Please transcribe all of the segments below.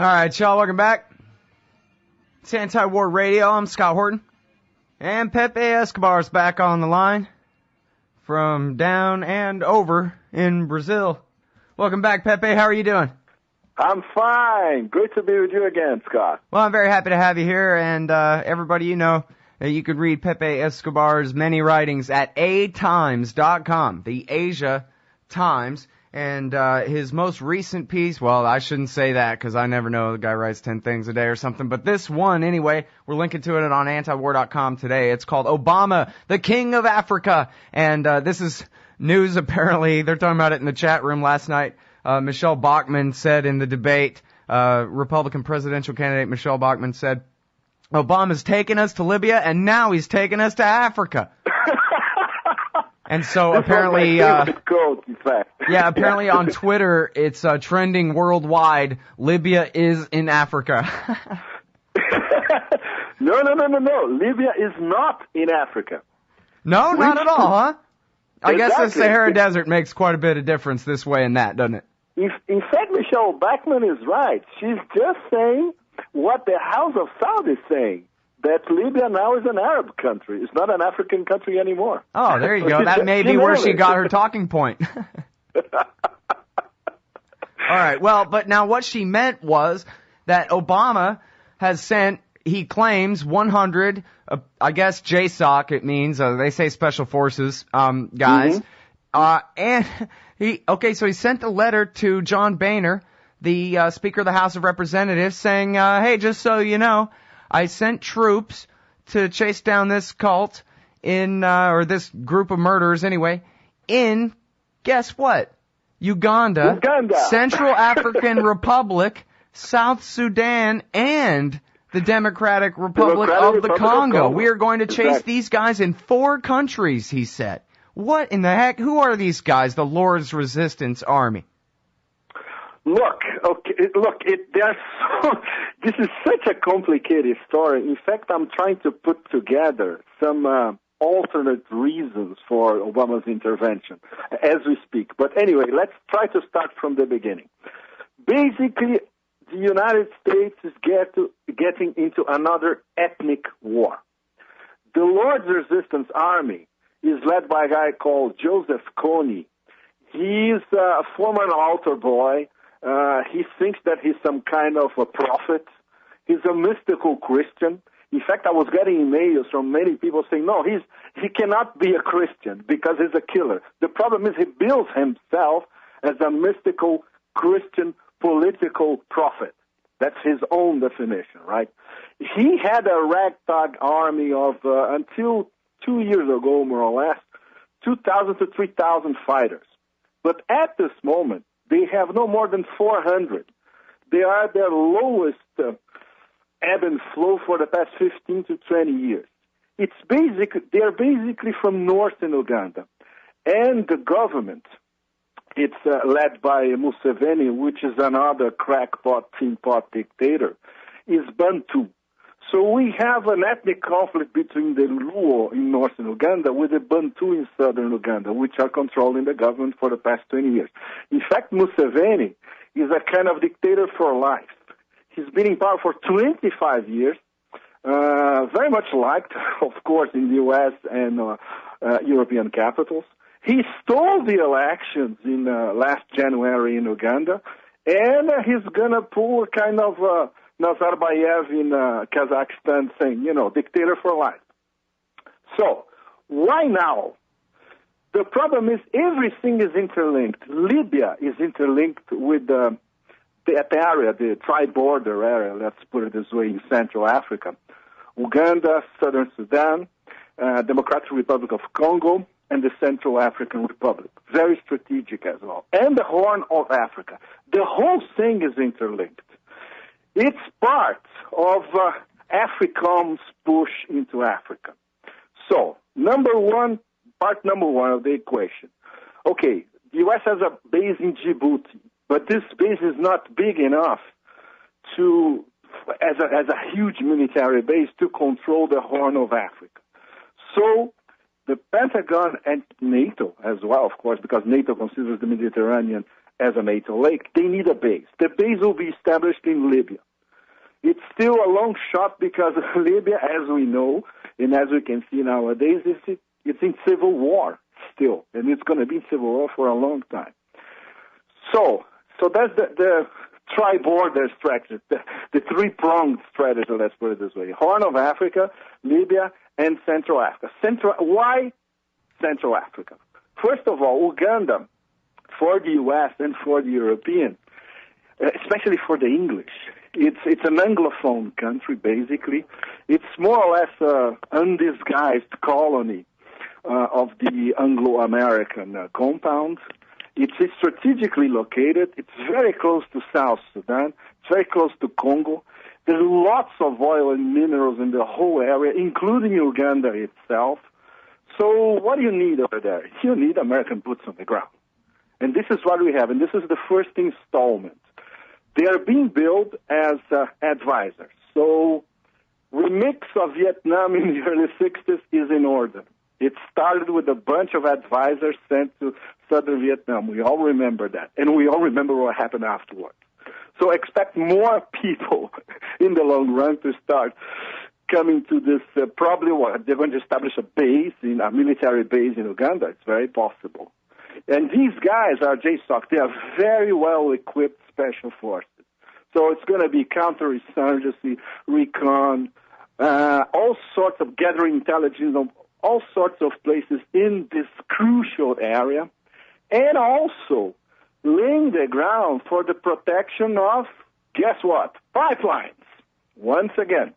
All right, y'all, welcome back. It's Anti-War Radio. I'm Scott Horton. And Pepe Escobar is back on the line from down and over in Brazil. Welcome back, Pepe. How are you doing? I'm fine. Great to be with you again, Scott. Well, I'm very happy to have you here, and everybody, you know, you could read Pepe Escobar's many writings at atimes.com, the Asia Times. And his most recent piece, well, I shouldn't say that because I never know. The guy writes 10 things a day or something. But this one, anyway, we're linking to it on antiwar.com today. It's called Obama, the King of Africa. And this is news, apparently. They're talking about it in the chat room last night. Michelle Bachmann said in the debate, Republican presidential candidate Michelle Bachmann said, Obama's taken us to Libya, and now he's taken us to Africa. And so apparently, quote, in fact. Yeah, apparently on Twitter, it's trending worldwide. Libya is in Africa. No. Libya is not in Africa. No, not at all, huh? I guess the Exactly. Sahara Desert makes quite a bit of difference this way and that, doesn't it? In fact, Michelle Bachmann is right. She's just saying what the House of Saud is saying, that Libya now is an Arab country. It's not an African country anymore. Oh, there you go. That may be where she got her talking point. All right. Well, but now what she meant was that Obama has sent, he claims, 100, I guess JSOC it means, they say Special Forces, guys. And so he sent a letter to John Boehner, the Speaker of the House of Representatives, saying, hey, just so you know, I sent troops to chase down this cult or this group of murderers anyway, in, guess what? Uganda. Central African Republic, South Sudan, and the Democratic Republic of the Congo. We are going to chase these guys in 4 countries, he said. What in the heck? Who are these guys, the Lord's Resistance Army? This is such a complicated story. In fact, I'm trying to put together some alternate reasons for Obama's intervention as we speak. But anyway, let's try to start from the beginning. Basically, the United States is getting into another ethnic war. The Lord's Resistance Army is led by a guy called Joseph Kony. He's a former altar boy. He thinks that he's some kind of a prophet. He's a mystical Christian. In fact, I was getting emails from many people saying, no, he cannot be a Christian because he's a killer. The problem is he bills himself as a mystical Christian political prophet. That's his own definition, right? He had a ragtag army of, until 2 years ago, more or less, 2,000 to 3,000 fighters. But at this moment, they have no more than 400. They are at their lowest ebb and flow for the past 15 to 20 years. They are basically from northern Uganda. And the government, it's led by Museveni, which is another crackpot, tinpot dictator, is Bantu. So we have an ethnic conflict between the Luo in northern Uganda with the Bantu in southern Uganda, which are controlling the government for the past 20 years. In fact, Museveni is a kind of dictator for life. He's been in power for 25 years, very much liked, of course, in the U.S. and European capitals. He stole the elections in last January in Uganda, and he's going to pull a kind of Nazarbayev in Kazakhstan thing, dictator for life. So, why now? The problem is everything is interlinked. Libya is interlinked with that area, the tri-border area, let's put it this way, in Central Africa. Uganda, Southern Sudan, Democratic Republic of Congo, and the Central African Republic. Very strategic as well. And the Horn of Africa. The whole thing is interlinked. It's part of AFRICOM's push into Africa. So, part number one of the equation. Okay, the U.S. has a base in Djibouti, but this base is not big enough as a huge military base to control the Horn of Africa. So, the Pentagon and NATO as well, of course, because NATO considers the Mediterranean as a NATO lake, they need a base. The base will be established in Libya. It's still a long shot because Libya, as we know, and as we can see nowadays, it's in civil war still, and it's going to be in civil war for a long time. So that's the tri-border strategy, the three-pronged strategy, let's put it this way. Horn of Africa, Libya, and Central Africa. Why Central Africa? First of all, Uganda, for the U.S. and for the European, especially for the English, it's an Anglophone country, basically. It's more or less an undisguised colony of the Anglo-American compound. It's strategically located. It's very close to South Sudan. It's very close to Congo. There's lots of oil and minerals in the whole area, including Uganda itself. So what do you need over there? You need American boots on the ground. And this is what we have, and this is the first installment. They are being billed as advisors. So remix of Vietnam in the early 60s is in order. It started with a bunch of advisors sent to southern Vietnam. We all remember that. And we all remember what happened afterwards. So expect more people in the long run to start coming to this, probably what, they're going to establish a military base in Uganda. It's very possible. And these guys are JSOC. They are very well-equipped special forces. So it's going to be counterinsurgency, recon, all sorts of gathering intelligence of all sorts of places in this crucial area, and also laying the ground for the protection of, guess what, pipelines. Once again,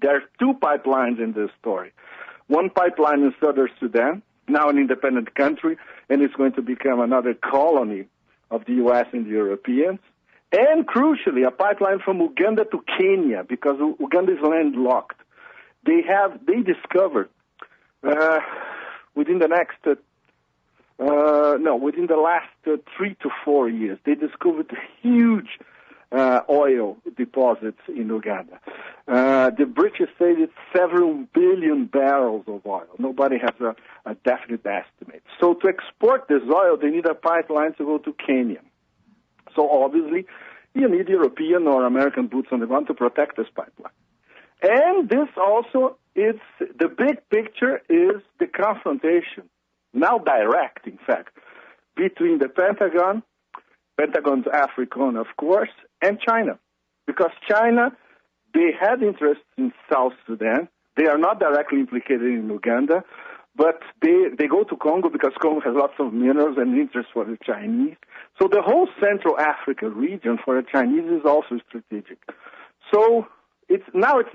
there are two pipelines in this story. One pipeline in southern Sudan, now an independent country, and it's going to become another colony of the U.S. and the Europeans. And crucially, a pipeline from Uganda to Kenya, because Uganda is landlocked. They discovered within the last 3 to 4 years, they discovered huge oil deposits in Uganda. The British say it's several billion barrels of oil. Nobody has a definite estimate. So to export this oil, they need a pipeline to go to Kenya. So obviously, you need European or American boots on the ground to protect this pipeline. And this also is, the big picture is the confrontation, now direct, in fact, between the Pentagon's AFRICOM, of course, and China. Because China, they had interests in South Sudan. They are not directly implicated in Uganda, but they go to Congo because Congo has lots of minerals and interest for the Chinese. So the whole Central Africa region for the Chinese is also strategic. So it's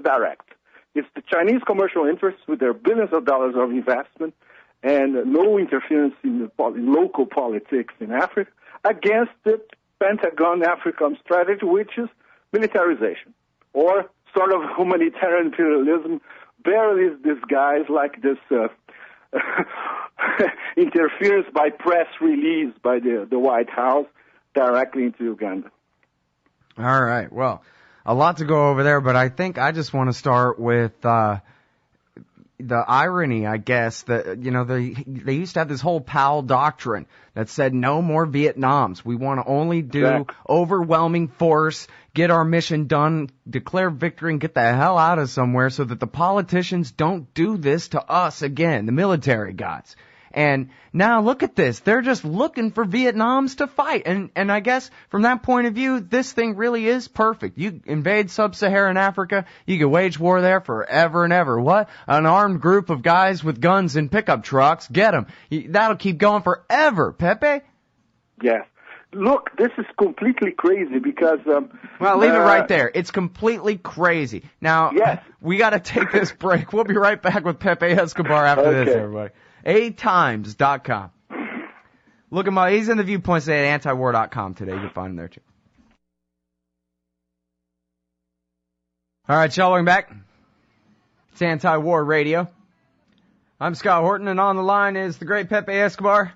direct. It's the Chinese commercial interests with their billions of dollars of investment and no interference in local politics in Africa against the Pentagon AFRICOM strategy, which is militarization or sort of humanitarian imperialism, barely disguised like this interference by press release by the White House directly into Uganda. All right. Well, a lot to go over there, but I think I just want to start with the irony, I guess, that, they used to have this whole PAL doctrine that said no more Vietnams. We want to only do overwhelming force, get our mission done, declare victory, and get the hell out of somewhere so that the politicians don't do this to us again, the military guys. And now look at this. They're just looking for Vietnams to fight. And I guess from that point of view, this thing really is perfect. You invade sub-Saharan Africa, you can wage war there forever and ever. What? An armed group of guys with guns and pickup trucks. Get them. That'll keep going forever. Pepe? Yes. Look, this is completely crazy because... well, leave it right there. It's completely crazy. Now, yes. We got to take this break. We'll be right back with Pepe Escobar after this, everybody. ATimes.com. Look him up. He's in the viewpoints today at antiwar.com today. You can find him there too. All right, y'all, welcome back. It's Anti-War Radio. I'm Scott Horton, and on the line is the great Pepe Escobar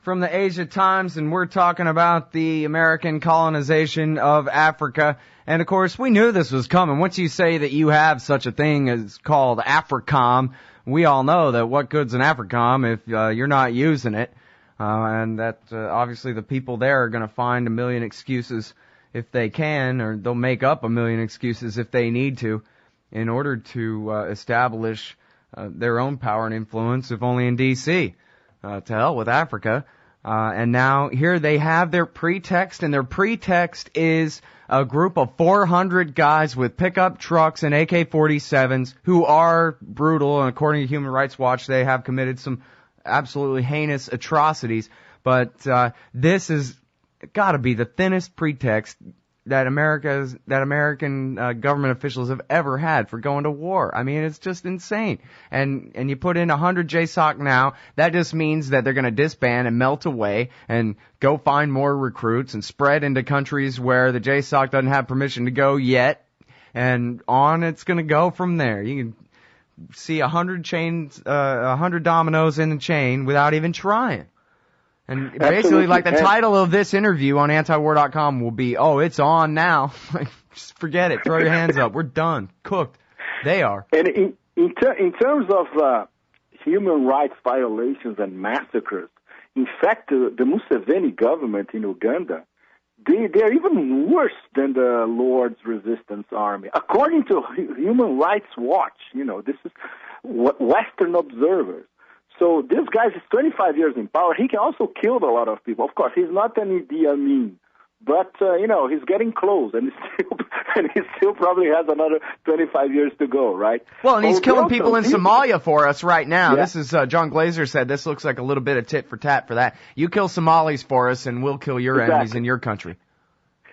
from the Asia Times, and we're talking about the American colonization of Africa. And, of course, we knew this was coming. Once you say that you have such a thing as called AFRICOM, we all know that what good's an AFRICOM if you're not using it. and that obviously the people there are going to find a million excuses if they can, or they'll make up a million excuses if they need to, in order to establish their own power and influence, if only in D.C. To hell with Africa. And now here they have their pretext, and their pretext is a group of 400 guys with pickup trucks and AK-47s who are brutal, and according to Human Rights Watch, they have committed some absolutely heinous atrocities. But this has got to be the thinnest pretext that American government officials have ever had for going to war. I mean, it's just insane. And you put in 100 JSOC now, that just means that they're going to disband and melt away and go find more recruits and spread into countries where the JSOC doesn't have permission to go yet. And on it's going to go from there. You can see 100 dominoes in a chain without even trying. And basically, Absolutely. like, the title of this interview on antiwar.com will be, "Oh, it's on now." Like, just forget it. Throw your hands up. We're done. Cooked. They are. And in terms of human rights violations and massacres, in fact, the Museveni government in Uganda, they're even worse than the Lord's Resistance Army. According to Human Rights Watch, this is Western observers. So this guy is 25 years in power. He can also kill a lot of people. Of course, he's not an Idi Amin, but he's getting close, and he still probably has another 25 years to go, right? Well, and he's killing people in Somalia for us right now. Yeah. This is John Glazer said this looks like a little bit of tit for tat for that. You kill Somalis for us, and we'll kill your enemies in your country.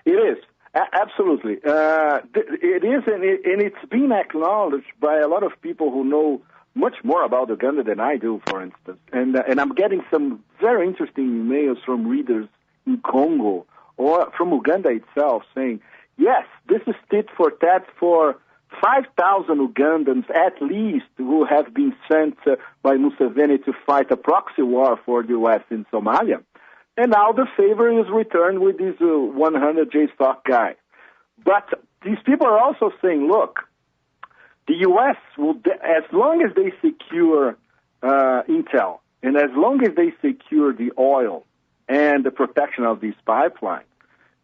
It is. Absolutely. It is, and it's been acknowledged by a lot of people who know much more about Uganda than I do, for instance. And I'm getting some very interesting emails from readers in Congo or from Uganda itself saying, yes, this is tit for tat for 5,000 Ugandans at least who have been sent by Museveni to fight a proxy war for the U.S. in Somalia. And now the favor is returned with this 100 JSOC guy. But these people are also saying, look, the U.S. will, as long as they secure intel, and as long as they secure the oil and the protection of these pipelines,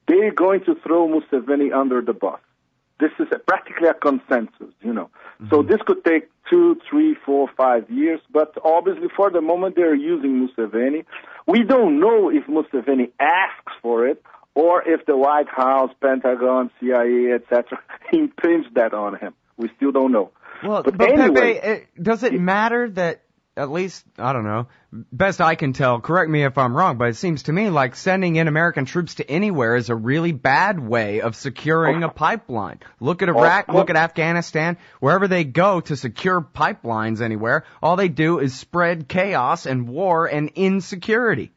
they're going to throw Museveni under the bus. This is practically a consensus, Mm-hmm. So this could take 2, 3, 4, 5 years, but obviously for the moment they're using Museveni. We don't know if Museveni asks for it or if the White House, Pentagon, CIA, etc., impinge that on him. We still don't know. Well, but anyway, Pepe, does it matter that, at least, I don't know, best I can tell, correct me if I'm wrong, but it seems to me like sending in American troops to anywhere is a really bad way of securing a pipeline. Look at Iraq, look at Afghanistan, wherever they go to secure pipelines anywhere, all they do is spread chaos and war and insecurity.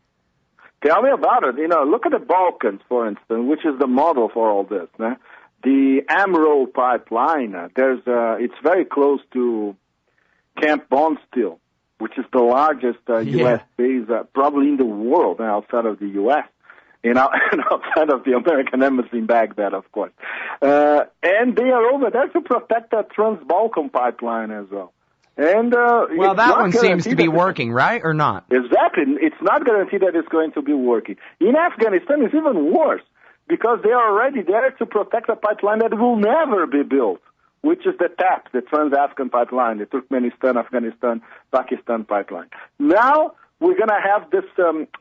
Tell me about it. Look at the Balkans, for instance, which is the model for all this. The Amro pipeline, it's very close to Camp Bondsteel, which is the largest U.S. base probably in the world outside of the U.S. And outside of the American embassy in Baghdad, of course. And they are over there to protect that Trans-Balkan pipeline as well. And well, that one seems to be working, right, or not? Exactly. It's not guaranteed that it's going to be working. In Afghanistan, it's even worse, because they are already there to protect a pipeline that will never be built, which is the TAP, the Trans-Afghan pipeline, the Turkmenistan, Afghanistan, Pakistan pipeline. Now we're going to have this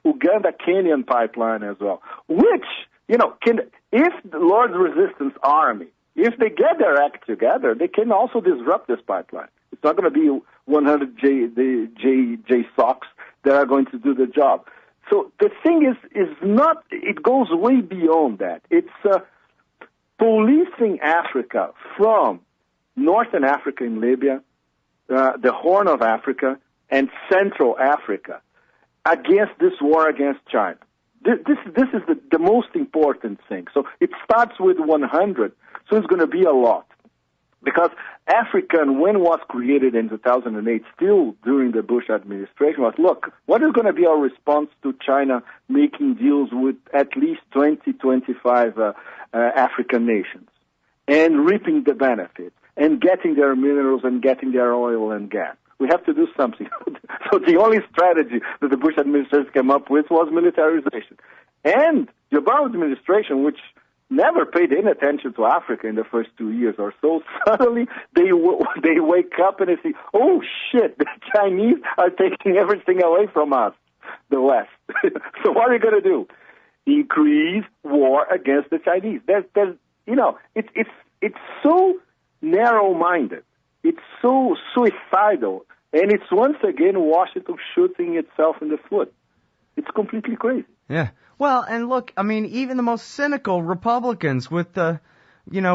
Uganda-Kenyan pipeline as well, which, if the Lord's Resistance Army, if they get their act together, they can also disrupt this pipeline. It's not going to be 100 JSOCs that are going to do the job. So the thing is not, it goes way beyond that. It's policing Africa from Northern Africa in Libya, the Horn of Africa, and Central Africa against this war against China. This is the most important thing. So it starts with 100, so it's going to be a lot. Because African, when was created in 2008, still during the Bush administration, was, look, what is going to be our response to China making deals with at least 20, 25 African nations and reaping the benefits and getting their minerals and getting their oil and gas? We have to do something. So the only strategy that the Bush administration came up with was militarization. And the Obama administration, which never paid any attention to Africa in the first 2 years or so, suddenly they wake up and they say, oh shit, the Chinese are taking everything away from us, the West. So what are we going to do? Increase war against the Chinese. It's so narrow-minded. It's so suicidal. And it's once again Washington shooting itself in the foot. It's completely crazy. Yeah. Well, and look, I mean, even the most cynical Republicans with the,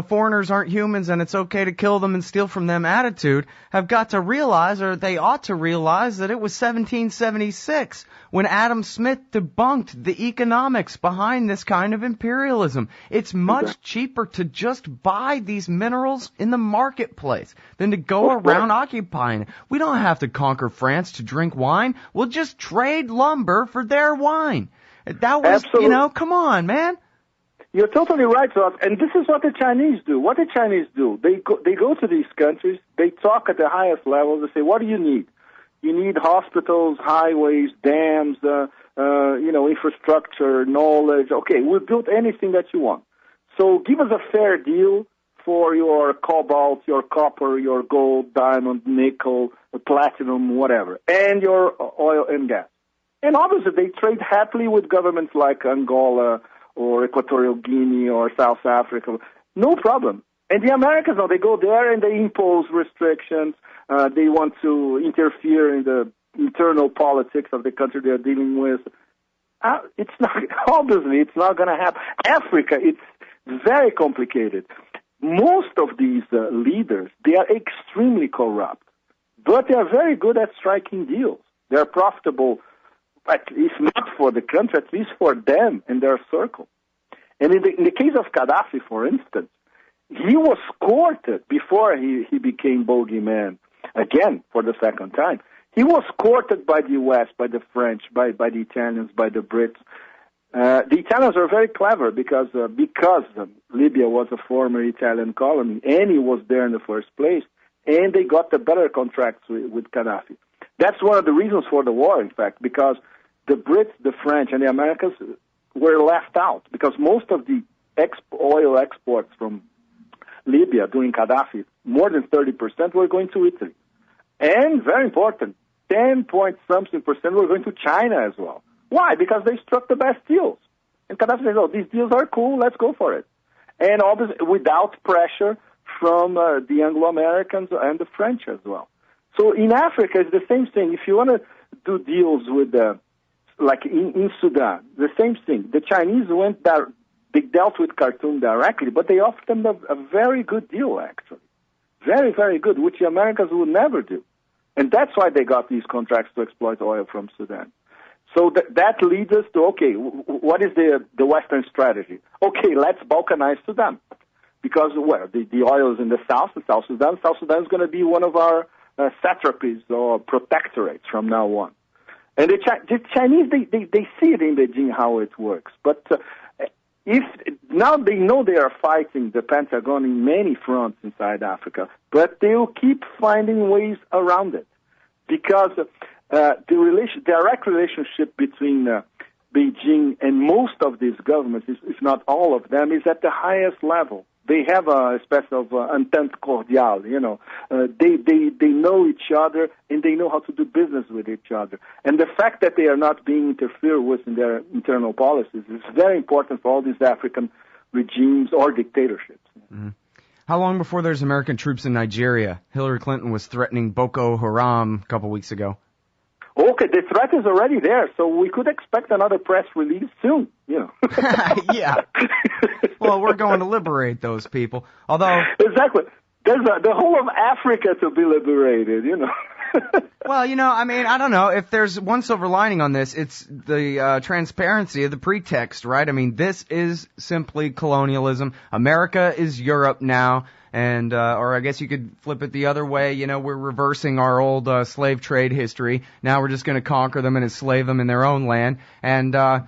foreigners aren't humans and it's okay to kill them and steal from them attitude have got to realize, or they ought to realize, that it was 1776 when Adam Smith debunked the economics behind this kind of imperialism. It's much cheaper to just buy these minerals in the marketplace than to go around occupying it. We don't have to conquer France to drink wine. We'll just trade lumber for their wine. That was, come on, man. You're totally right, Ross. And this is what the Chinese do. What the Chinese do, they go to these countries, they talk at the highest levels, they say, what do you need? You need hospitals, highways, dams, infrastructure, knowledge. Okay, we'll build anything that you want. So give us a fair deal for your cobalt, your copper, your gold, diamond, nickel, platinum, whatever, and your oil and gas. And obviously they trade happily with governments like Angola or Equatorial Guinea or South Africa. No problem. And the Americans, they go there and they impose restrictions. They want to interfere in the internal politics of the country they're dealing with. It's not going to happen. Africa, it's very complicated. Most of these leaders, they are extremely corrupt, but they are very good at striking deals. They're profitable, at least not for the country, at least for them and their circle. And in the case of Gaddafi, for instance, he was courted before he became bogeyman, again, for the second time. He was courted by the U.S., by the French, by the Italians, by the Brits. The Italians are very clever because Libya was a former Italian colony, and he was there in the first place, and they got the better contracts with Gaddafi. That's one of the reasons for the war, in fact, because the Brits, the French, and the Americans were left out, because most of the oil exports from Libya during Gaddafi, more than 30% were going to Italy. And, very important, 10-point-something% were going to China as well. Why? Because they struck the best deals. And Gaddafi says, these deals are cool, let's go for it. And obviously, without pressure from the Anglo-Americans and the French as well. So in Africa, it's the same thing. If you want to do deals with, like in Sudan, the same thing. The Chinese went there, they dealt with Khartoum directly, but they offered them a very good deal, actually. Very, very good, which the Americans would never do. And that's why they got these contracts to exploit oil from Sudan. So that leads us to, okay, what is the Western strategy? Okay, let's balkanize Sudan. Because, the oil is in the South Sudan. South Sudan is going to be one of our satrapies or protectorates from now on. And the Chinese, they see it in Beijing how it works. But if now they know they are fighting the Pentagon in many fronts inside Africa, but they will keep finding ways around it. Because the direct relationship between Beijing and most of these governments, if not all of them, is at the highest level. They have a espèce of entente cordiale, They know each other and they know how to do business with each other. And the fact that they are not being interfered with in their internal policies is very important for all these African regimes or dictatorships. Mm-hmm. How long before there's American troops in Nigeria? Hillary Clinton was threatening Boko Haram a couple weeks ago. Okay, the threat is already there, so we could expect another press release soon, Yeah. Well, we're going to liberate those people. Although exactly, there's the whole of Africa to be liberated, Well, I don't know. If there's one silver lining on this, it's the transparency of the pretext, right? I mean, this is simply colonialism. America is Europe now. And, or I guess you could flip it the other way. We're reversing our old slave trade history. Now we're just going to conquer them and enslave them in their own land. And, I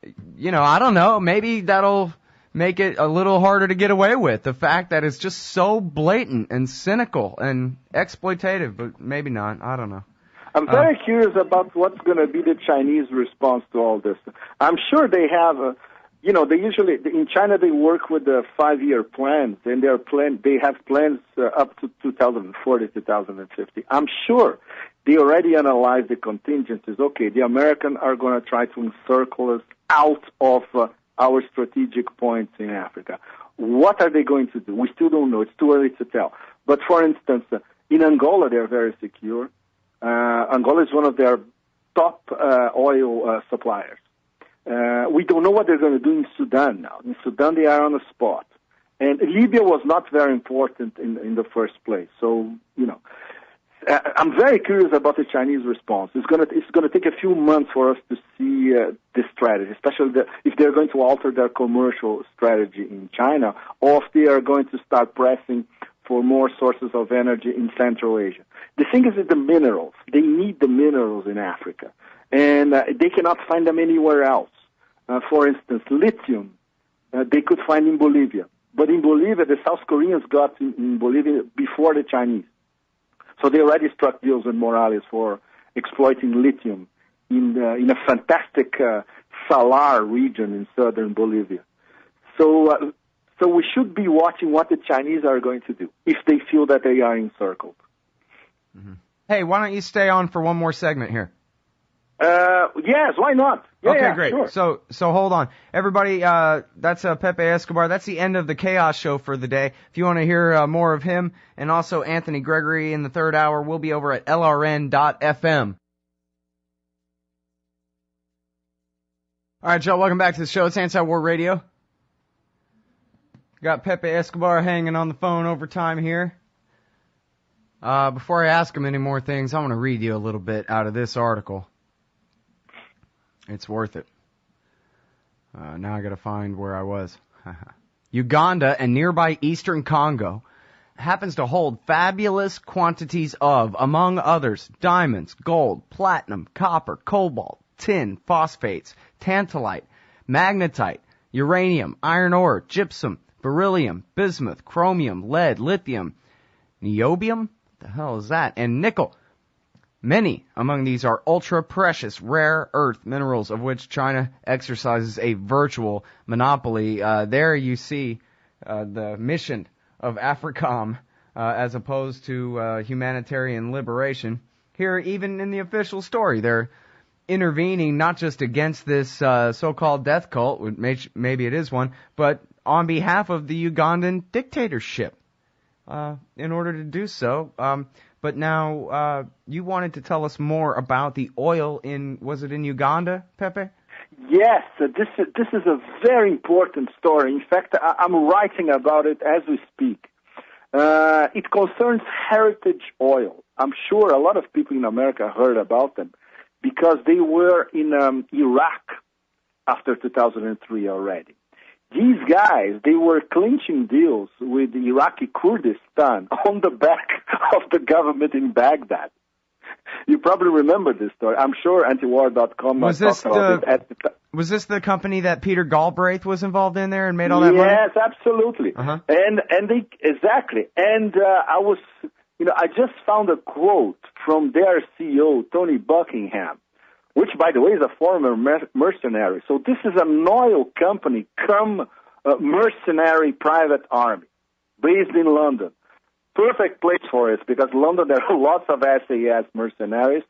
don't know. Maybe that'll make it a little harder to get away with. The fact that it's just so blatant and cynical and exploitative, but maybe not. I don't know. I'm very curious about what's going to be the Chinese response to all this. I'm sure they have, they usually, in China, they work with the 5-year plans, and they have plans up to 2040, 2050. I'm sure they already analyzed the contingencies. Okay, the Americans are going to try to encircle us out of our strategic points in Africa. What are they going to do? We still don't know. It's too early to tell. But for instance, in Angola, they're very secure. Angola is one of their top oil suppliers. We don't know what they're going to do in Sudan now. In Sudan, they are on the spot. And Libya was not very important in the first place. So, I'm very curious about the Chinese response. It's going to take a few months for us to see this strategy, especially if they're going to alter their commercial strategy in China, or if they are going to start pressing for more sources of energy in Central Asia. The thing is the minerals. They need the minerals in Africa, and they cannot find them anywhere else. For instance, lithium, they could find in Bolivia. But in Bolivia, the South Koreans got in Bolivia before the Chinese. So they already struck deals with Morales for exploiting lithium in a fantastic salar region in southern Bolivia. So we should be watching what the Chinese are going to do if they feel that they are encircled. Mm-hmm. Hey, why don't you stay on for one more segment here? Yes, why not? Okay, great. Sure. So hold on. Everybody, that's Pepe Escobar. That's the end of the Chaos Show for the day. If you want to hear more of him and also Anthony Gregory in the third hour, we'll be over at lrn.fm. All right, y'all, welcome back to the show. It's Anti-War Radio. Got Pepe Escobar hanging on the phone overtime here. Before I ask him any more things, I want to read you a little bit out of this article. It's worth it. Now I gotta find where I was. Uganda and nearby eastern Congo happens to hold fabulous quantities of, among others, diamonds, gold, platinum, copper, cobalt, tin, phosphates, tantalite, magnetite, uranium, iron ore, gypsum, beryllium, bismuth, chromium, lead, lithium, niobium? What the hell is that? And nickel. Many among these are ultra-precious, rare earth minerals of which China exercises a virtual monopoly. There you see the mission of AFRICOM as opposed to humanitarian liberation. Here, even in the official story, they're intervening not just against this so-called death cult, which maybe it is one, but on behalf of the Ugandan dictatorship in order to do so. But now, you wanted to tell us more about the oil was it in Uganda, Pepe? Yes, this is a very important story. In fact, I'm writing about it as we speak. It concerns heritage oil. I'm sure a lot of people in America heard about them because they were in Iraq after 2003 already. These guys, they were clinching deals with the Iraqi Kurdistan on the back of the government in Baghdad. You probably remember this story. I'm sure antiwar.com was this the company that Peter Galbraith was involved in there and made all that money? Yes, absolutely. Uh-huh. And they exactly. And I just found a quote from their CEO, Tony Buckingham, which, by the way, is a former mercenary. So this is an oil company come mercenary private army based in London. Perfect place for it because London, there are lots of SAS mercenaries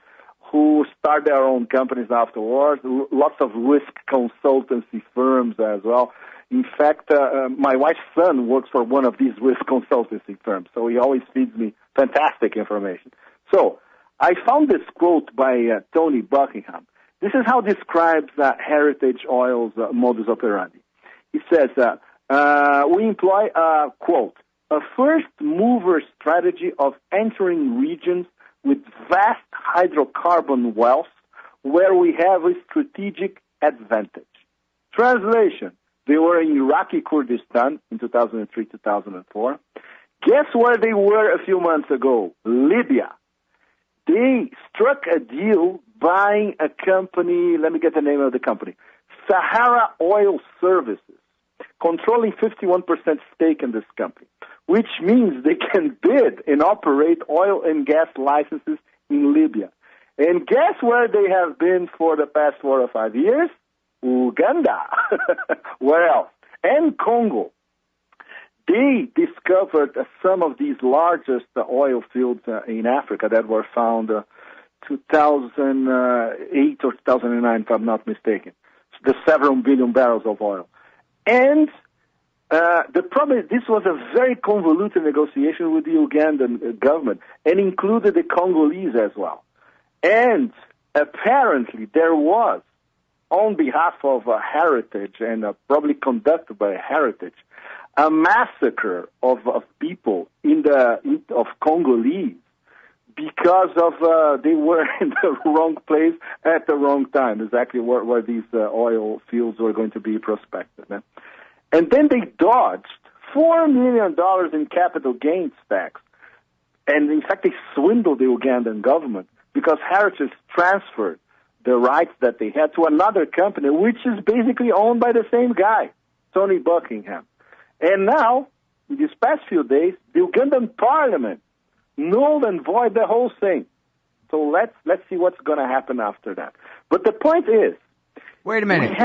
who start their own companies afterwards, lots of risk consultancy firms as well. In fact, my wife's son works for one of these risk consultancy firms, so he always feeds me fantastic information. So I found this quote by Tony Buckingham. This is how it describes Heritage Oil's modus operandi. He says, we employ, quote, a first-mover strategy of entering regions with vast hydrocarbon wealth where we have a strategic advantage. Translation, they were in Iraqi Kurdistan in 2003-2004. Guess where they were a few months ago? Libya. They struck a deal buying a company, let me get the name of the company, Sahara Oil Services. controlling 51% stake in this company, which means they can bid and operate oil and gas licenses in Libya. And guess where they have been for the past 4 or 5 years? Uganda. Where else? And Congo. They discovered some of these largest oil fields in Africa that were found 2008 or 2009, if I'm not mistaken. The several billion barrels of oil. And the problem is this was a very convoluted negotiation with the Ugandan government and included the Congolese as well. And apparently there was, on behalf of Heritage and probably conducted by Heritage, a massacre of people of Congolese because of they were in the wrong place at the wrong time, exactly where these oil fields were going to be prospected. And then they dodged $4 million in capital gains tax. And in fact, they swindled the Ugandan government because Heritage transferred the rights that they had to another company, which is basically owned by the same guy, Tony Buckingham. And now, in these past few days, the Ugandan parliament nulled and void the whole thing. So let's see what's going to happen after that. But the point is, wait a minute.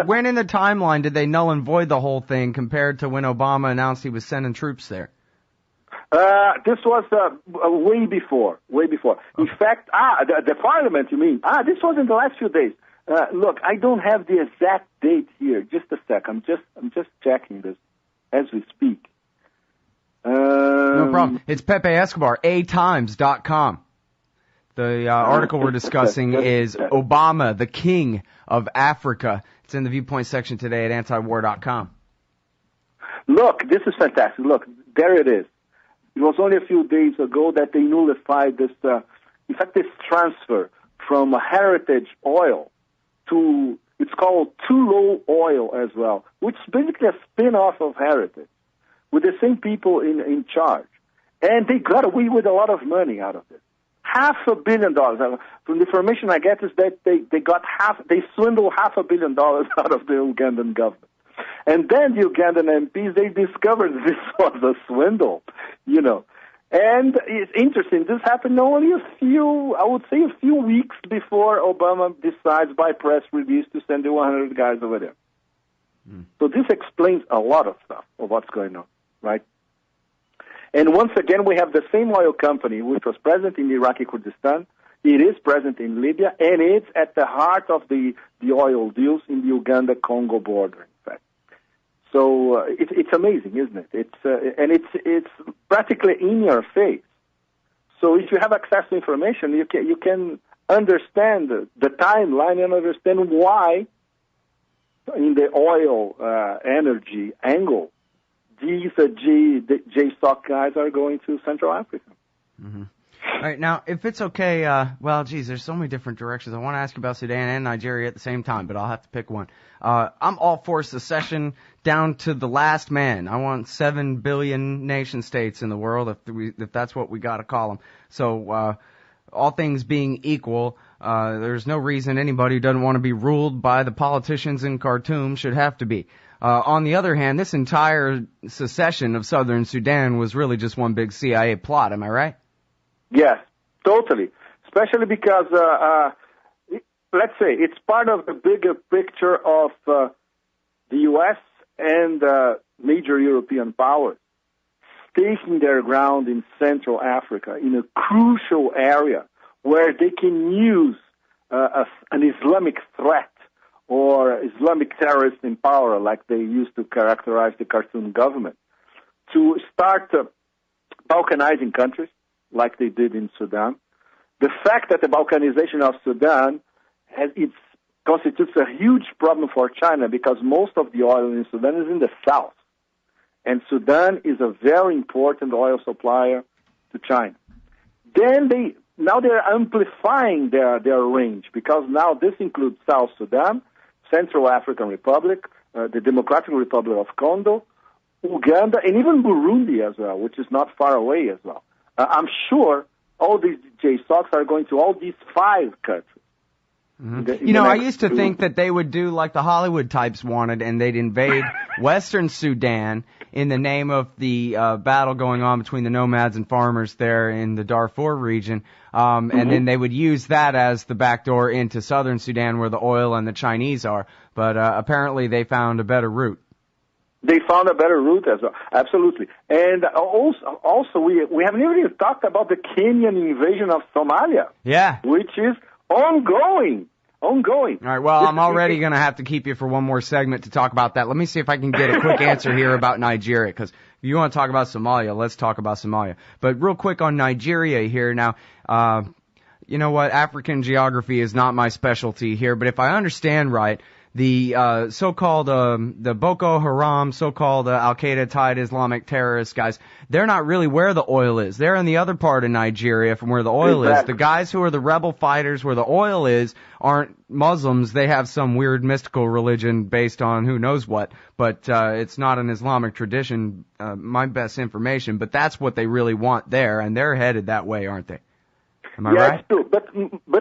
When in the timeline did they null and void the whole thing compared to when Obama announced he was sending troops there? This was way before. Okay. In fact, the parliament, you mean? This was in the last few days. Look, I don't have the exact date here. Just a sec. I'm just checking this as we speak. No problem. It's Pepe Escobar, atimes.com. The article we're discussing is Obama, the King of Africa. It's in the Viewpoint section today at antiwar.com. Look, this is fantastic. Look, there it is. It was only a few days ago that they nullified this, in fact, this transfer from Heritage Oil to, it's called Tullow Oil as well, which is basically a spin-off of Heritage, with the same people in charge. And they got away with a lot of money out of it. $500 million. From the information I get is that they swindled $500 million out of the Ugandan government. And then the Ugandan MPs, they discovered this was a swindle, you know. And it's interesting, this happened only a few weeks before Obama decides by press release to send the 100 guys over there. So this explains a lot of stuff of what's going on, right? And once again, we have the same oil company which was present in Iraqi Kurdistan. It is present in Libya, and it's at the heart of the oil deals in the Uganda-Congo border, in fact. So it's amazing, isn't it? It's practically in your face. So if you have access to information, you can understand the timeline and understand why, in the oil energy angle, these JSOC guys are going to Central Africa. Mm-hmm. All right, now, if it's okay, there's so many different directions. I want to ask you about Sudan and Nigeria at the same time, but I'll have to pick one. I'm all for secession down to the last man. I want 7 billion nation states in the world, if that's what we got to call them. So, all things being equal, there's no reason anybody who doesn't want to be ruled by the politicians in Khartoum should have to be. On the other hand, this entire secession of southern Sudan was really just one big CIA plot, am I right? Yes, totally. Especially because, let's say, it's part of the bigger picture of the U.S. and major European powers staking their ground in Central Africa, in a crucial area where they can use an Islamic threat or Islamic terrorist in power, like they used to characterize the Khartoum government, to start balkanizing countries, like they did in Sudan. The fact that the balkanization of Sudan constitutes a huge problem for China because most of the oil in Sudan is in the south. And Sudan is a very important oil supplier to China. Then they're amplifying their range because now this includes South Sudan, Central African Republic, the Democratic Republic of Congo, Uganda, and even Burundi as well, which is not far away as well. I'm sure all these JSOCs are going to all these 5 countries. I used to think that they would do like the Hollywood types wanted, and they'd invade Western Sudan in the name of the battle going on between the nomads and farmers there in the Darfur region, and then they would use that as the back door into Southern Sudan where the oil and the Chinese are. But apparently they found a better route. They found a better route as well, absolutely. And also we haven't even talked about the Kenyan invasion of Somalia. Yeah. Which is ongoing. All right, well, I'm already going to have to keep you for one more segment to talk about that. Let me see if I can get a quick answer here about Nigeria, because if you want to talk about Somalia, let's talk about Somalia. But real quick on Nigeria here now, you know what, African geography is not my specialty here, but if I understand right, the so-called the Boko Haram, so-called Al-Qaeda tied Islamic terrorist guys, they're not really where the oil is. They're in the other part of Nigeria from where the oil is. The guys who are the rebel fighters where the oil is aren't Muslims. They have some weird mystical religion based on who knows what, but it's not an Islamic tradition, my best information, but that's what they really want there, and they're headed that way, aren't they? Am I right? Yes, true. But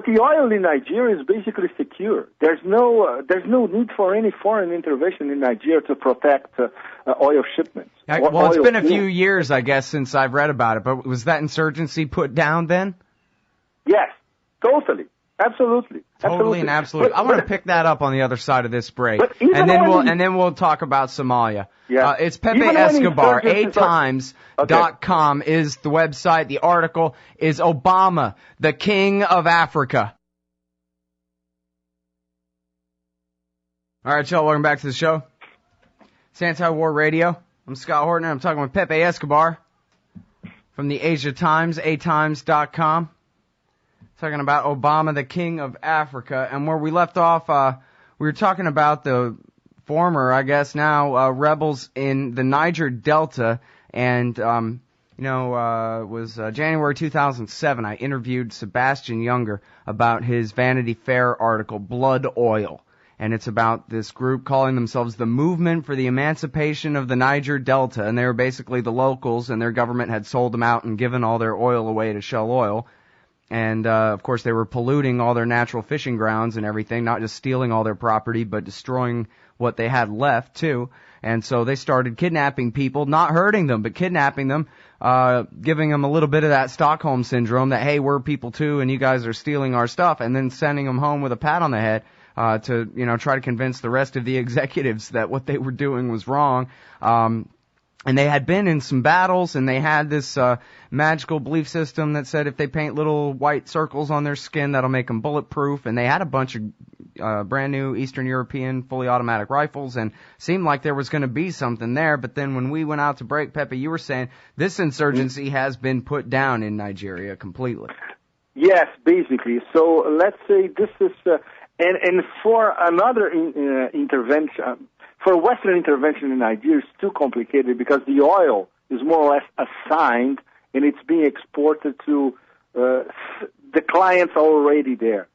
the oil in Nigeria is basically secure. There's no need for any foreign intervention in Nigeria to protect oil shipments. Well, it's been a few years, I guess, since I've read about it. But was that insurgency put down then? Yes, totally. Absolutely. Totally and absolutely. I want to pick that up on the other side of this break. And then we'll talk about Somalia. Yeah. It's Pepe Escobar. ATimes.com is the website. The article is Obama, the King of Africa. All right, y'all, welcome back to the show. It's Anti-War Radio. I'm Scott Horton. I'm talking with Pepe Escobar from the Asia Times, ATimes.com. Talking about Obama, the King of Africa. And where we left off, we were talking about the former, I guess now, rebels in the Niger Delta. And, it was January 2007. I interviewed Sebastian Younger about his Vanity Fair article, Blood Oil. And it's about this group calling themselves the Movement for the Emancipation of the Niger Delta. And they were basically the locals, and their government had sold them out and given all their oil away to Shell Oil. And, of course, they were polluting all their natural fishing grounds and everything, not just stealing all their property, but destroying what they had left, too. And so they started kidnapping people, not hurting them, but kidnapping them, giving them a little bit of that Stockholm syndrome that, hey, we're people, too, and you guys are stealing our stuff, and then sending them home with a pat on the head to try to convince the rest of the executives that what they were doing was wrong. And they had been in some battles, and they had this magical belief system that said if they paint little white circles on their skin, that'll make them bulletproof. And they had a bunch of brand new Eastern European fully automatic rifles, and seemed like there was going to be something there. But then when we went out to break, Pepe, you were saying this insurgency has been put down in Nigeria completely. Yes, basically. So let's say this is, and for another intervention. For Western intervention in Nigeria, it's too complicated because the oil is more or less assigned and it's being exported to the clients already there.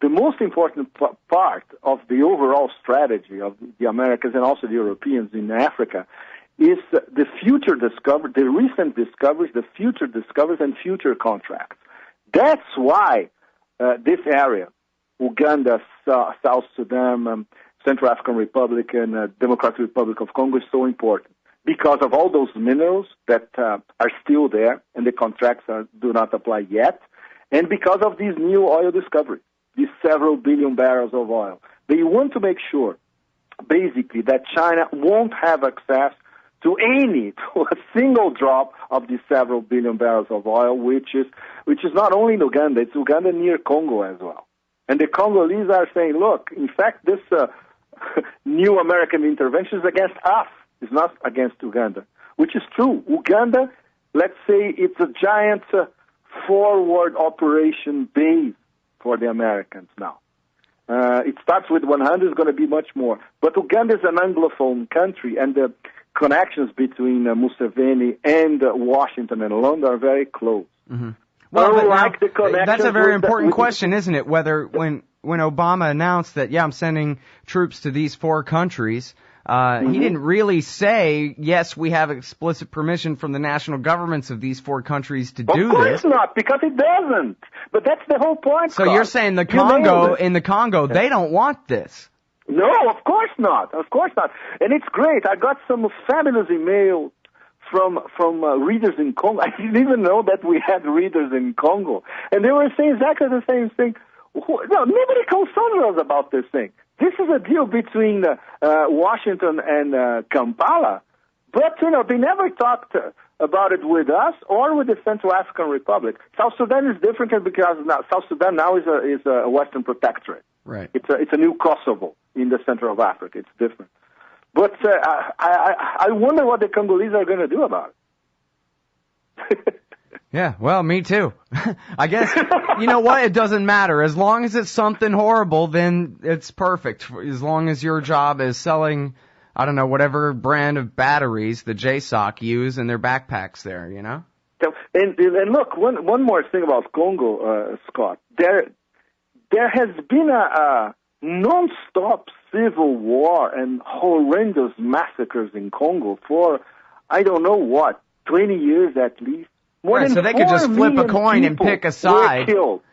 The most important part of the overall strategy of the Americans and also the Europeans in Africa is the future discovery, the recent discoveries, the future discoveries, and future contracts. That's why this area, Uganda, South Sudan, Central African Republic, and Democratic Republic of Congo is so important because of all those minerals that are still there and the contracts do not apply yet, and because of these new oil discoveries, these several billion barrels of oil. They want to make sure, basically, that China won't have access to a single drop of these several billion barrels of oil, which is not only in Uganda, it's Uganda near Congo as well. And the Congolese are saying, look, in fact, this new American intervention is against us. It's not against Uganda, which is true. Uganda, let's say it's a giant forward operation base for the Americans now. It starts with 100, it's going to be much more. But Uganda is an Anglophone country, and the connections between Museveni and Washington and London are very close. Mm-hmm. Well, that's a very important question, isn't it? Whether when Obama announced that, I'm sending troops to these four countries, He didn't really say, yes, we have explicit permission from the national governments of these 4 countries to do this. Of course not, because it doesn't. But that's the whole point. So you're saying in the Congo, they don't want this? No, of course not. Of course not. And it's great. I got some fabulous email from readers in Congo. I didn't even know that we had readers in Congo. And they were saying exactly the same thing. No, nobody consulted us about this thing. This is a deal between Washington and Kampala. But, they never talked about it with us or with the Central African Republic. South Sudan is different because South Sudan now is a Western protectorate. Right. It's a new Kosovo in the center of Africa. It's different. But I wonder what the Congolese are going to do about it. Yeah, well, me too. I guess, you know what? It doesn't matter. As long as it's something horrible, then it's perfect. As long as your job is selling, I don't know, whatever brand of batteries the JSOC use in their backpacks there, And look, one more thing about Congo, Scott. There has been a non-stop civil war and horrendous massacres in Congo for, I don't know what, 20 years at least. Right, so they could just flip a coin and pick a side.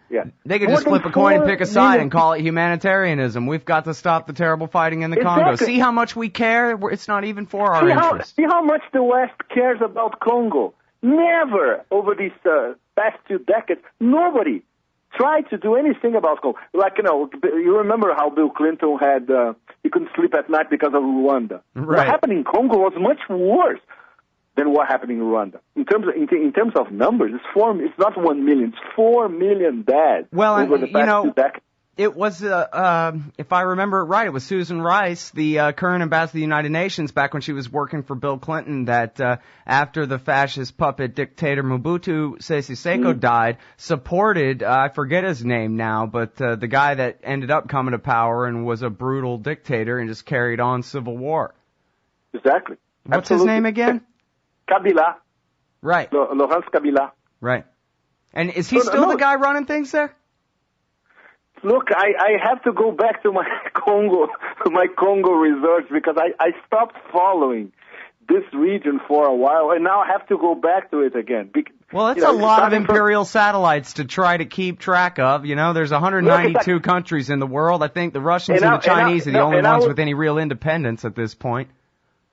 Yeah. They could just flip a coin and pick a side and call it humanitarianism. We've got to stop the terrible fighting in the Congo. See how much we care? It's not even for our interest. See how much the West cares about Congo. Never, over these past 2 decades, nobody tried to do anything about Congo. Like, you remember how Bill Clinton had, he couldn't sleep at night because of Rwanda. Right. What happened in Congo was much worse than what happened in Rwanda. In terms of numbers, it's not 1 million, it's 4 million dead over the past 2 decades. It was, if I remember it right, it was Susan Rice, the current ambassador to the United Nations, back when she was working for Bill Clinton, that after the fascist puppet dictator Mobutu Sese Seko died, supported, I forget his name now, but the guy that ended up coming to power and was a brutal dictator and just carried on civil war. Exactly. What's his name again? Kabila. Right. Laurent Kabila. Right. And is he still the guy running things there? Look, I have to go back to my Congo research because I stopped following this region for a while, and now I have to go back to it again. Well, it's a lot of imperial satellites to try to keep track of. There's 192 countries in the world. I think the Russians and the Chinese are the only ones with any real independence at this point.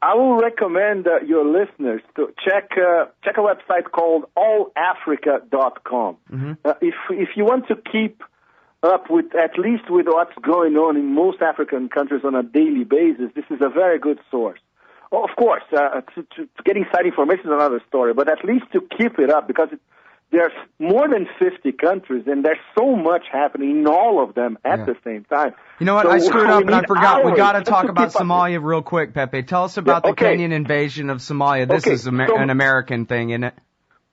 I will recommend your listeners to check a website called allafrica.com. If you want to keep up with at least with what's going on in most African countries on a daily basis, this is a very good source. Of course, to get inside information is another story, but at least to keep it up, because there's more than 50 countries, and there's so much happening in all of them at the same time. You know what? I screwed up and I forgot. We got to talk about Somalia real quick, Pepe. Tell us about the Kenyan invasion of Somalia. This is an American thing, isn't it?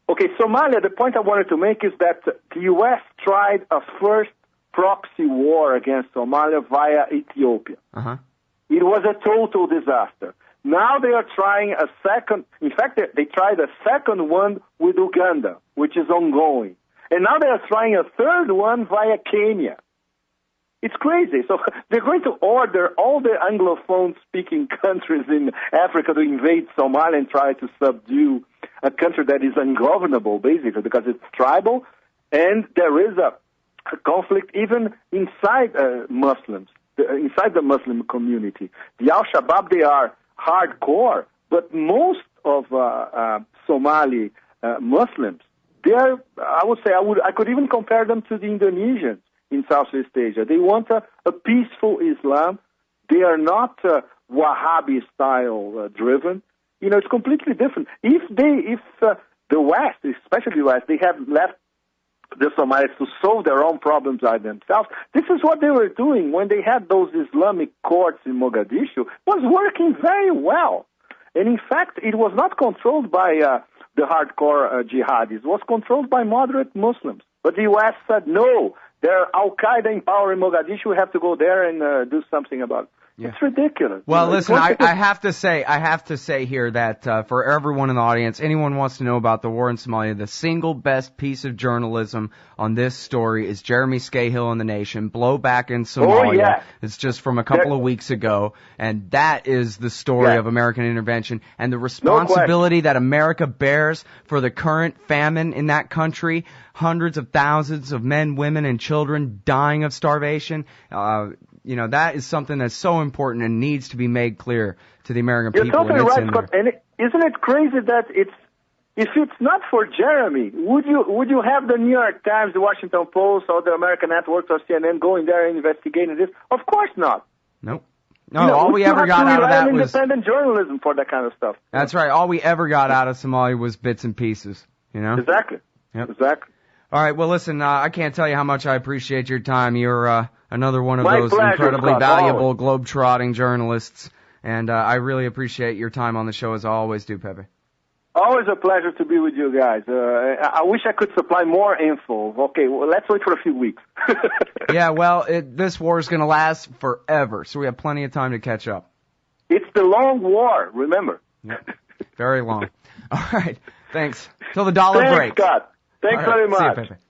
Okay, Somalia, the point I wanted to make is that the U.S. tried a first proxy war against Somalia via Ethiopia. It was a total disaster. Now they are trying a second. In fact, they tried a second one with Uganda, which is ongoing. And now they are trying a third one via Kenya. It's crazy. So they're going to order all the Anglophone-speaking countries in Africa to invade Somalia and try to subdue a country that is ungovernable, basically, because it's tribal. And there is a conflict even inside Muslims, inside the Muslim community. The Al-Shabaab, they are hardcore, but most of Somali Muslims, they're, I would say, I could even compare them to the Indonesians in Southeast Asia. They want a peaceful Islam. They are not Wahhabi style driven. It's completely different. If the West, especially the West, they have left the Somalis to solve their own problems by themselves. This is what they were doing when they had those Islamic courts in Mogadishu. It was working very well. And in fact, it was not controlled by the hardcore jihadis. It was controlled by moderate Muslims. But the U.S. said, no, they're Al-Qaeda in power in Mogadishu. We have to go there and do something about it. It's ridiculous. Well, listen, I have to say here that for everyone in the audience, anyone wants to know about the war in Somalia, the single best piece of journalism on this story is Jeremy Scahill in The Nation, Blowback in Somalia. Oh, yeah. It's just from a couple of weeks ago, and that is the story of American intervention and the responsibility that America bears for the current famine in that country. Hundreds of thousands of men, women, and children dying of starvation. That is something that's so important and needs to be made clear to the American people. You're totally right, Scott. And isn't it crazy that if it's not for Jeremy, would you have the New York Times, the Washington Post, or the American networks or CNN going there and investigating this? Of course not. Nope. No, all we ever got out of that was independent journalism for that kind of stuff. That's right. All we ever got out of Somalia was bits and pieces. Exactly. Yep. Exactly. All right. Well, listen. I can't tell you how much I appreciate your time. You're another one of those pleasure, incredibly Scott, valuable globe-trotting journalists, and I really appreciate your time on the show as I always do, Pepe. Always a pleasure to be with you guys. I wish I could supply more info. Okay, well, let's wait for a few weeks. Yeah, well, this war is going to last forever, so we have plenty of time to catch up. It's the long war, remember. Yep. Very long. All right, thanks. Till the dollar breaks. Thanks, Scott. Thanks very much. See you, Pepe.